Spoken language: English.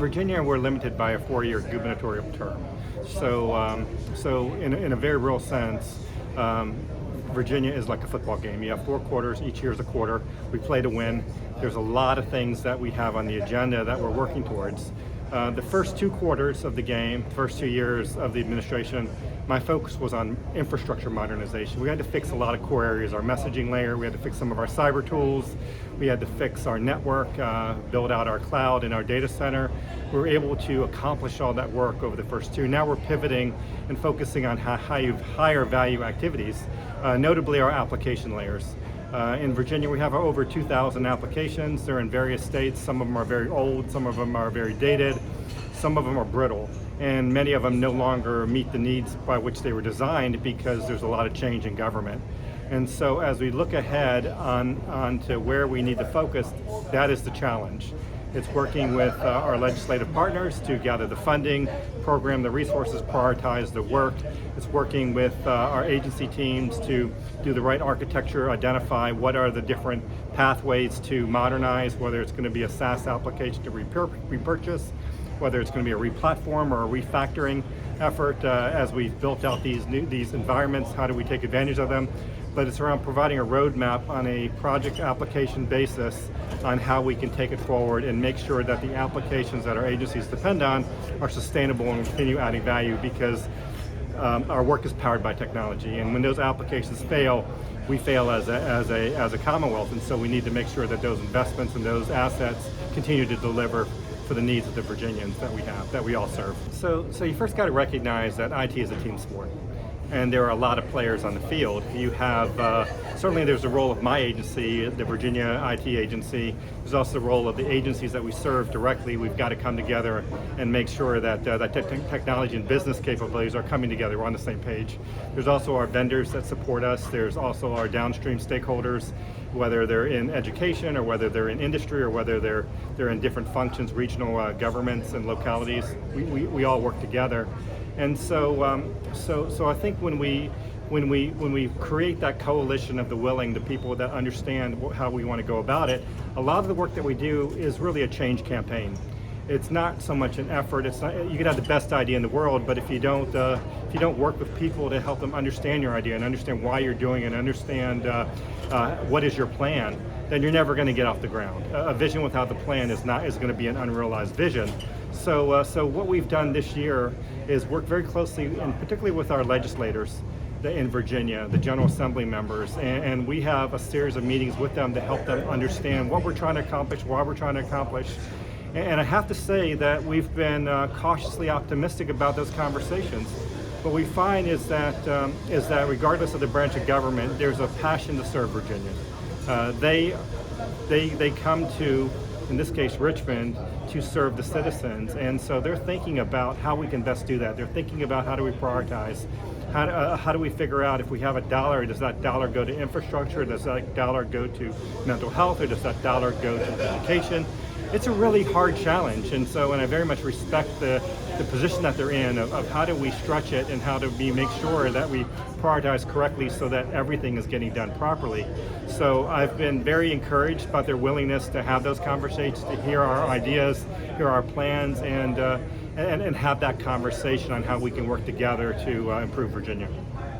Virginia, we're limited by a 4-year gubernatorial term. So in a very real sense, Virginia is like a football game. You have 4 quarters, each year is a quarter. We play to win. There's a lot of things that we have on the agenda that we're working towards. The first 2 quarters of the game, first 2 years of the administration, my focus was on infrastructure modernization. We had to fix a lot of core areas, our messaging layer, we had to fix some of our cyber tools, we had to fix our network, build out our cloud and our data center. We were able to accomplish all that work over the first 2. Now we're pivoting and focusing on higher value activities, notably our application layers. In Virginia, we have over 2,000 applications. They're in various states. Some of them are very old, some of them are very dated, some of them are brittle, and many of them no longer meet the needs by which they were designed because there's a lot of change in government. And so as we look ahead on to where we need to focus, that is the challenge. It's working with our legislative partners to gather the funding, program the resources, prioritize the work. It's working with our agency teams to do the right architecture, identify what are the different pathways to modernize, whether it's going to be a SaaS application to repurchase, whether it's going to be a replatform or a refactoring effort as we've built out these environments, how do we take advantage of them? But it's around providing a roadmap on a project application basis on how we can take it forward and make sure that the applications that our agencies depend on are sustainable and continue adding value, because our work is powered by technology, and when those applications fail, we fail as a commonwealth, and so we need to make sure that those investments and those assets continue to deliver for the needs of the Virginians that we all serve. So you first got to recognize that IT is a team sport, and there are a lot of players on the field. You have, certainly there's the role of my agency, the Virginia IT agency. There's also the role of the agencies that we serve directly. We've got to come together and make sure that technology and business capabilities are coming together. We're on the same page. There's also our vendors that support us. There's also our downstream stakeholders, whether they're in education or whether they're in industry or whether they're in different functions, regional governments and localities. We all work together. And so I think when we create that coalition of the willing, the people that understand how we want to go about it, a lot of the work that we do is really a change campaign. It's not so much an effort. It's not, you could have the best idea in the world, but if you don't work with people to help them understand your idea and understand why you're doing it and understand what is your plan, then you're never going to get off the ground. A vision without the plan is going to be an unrealized vision. So what we've done this year is work very closely, and particularly with our legislators in Virginia, the General Assembly members, and we have a series of meetings with them to help them understand what we're trying to accomplish, why we're trying to accomplish. And I have to say that we've been cautiously optimistic about those conversations. What we find is that regardless of the branch of government, there's a passion to serve Virginia. They come to, in this case, Richmond, to serve the citizens, and so they're thinking about how we can best do that. They're thinking about how do we prioritize, how do we figure out if we have a dollar, does that dollar go to infrastructure, does that dollar go to mental health, or does that dollar go to education? It's a really hard challenge, and I very much respect the position that they're in of how do we stretch it and how do we make sure that we prioritize correctly so that everything is getting done properly. So I've been very encouraged about their willingness to have those conversations, to hear our ideas, hear our plans, and have that conversation on how we can work together to improve Virginia.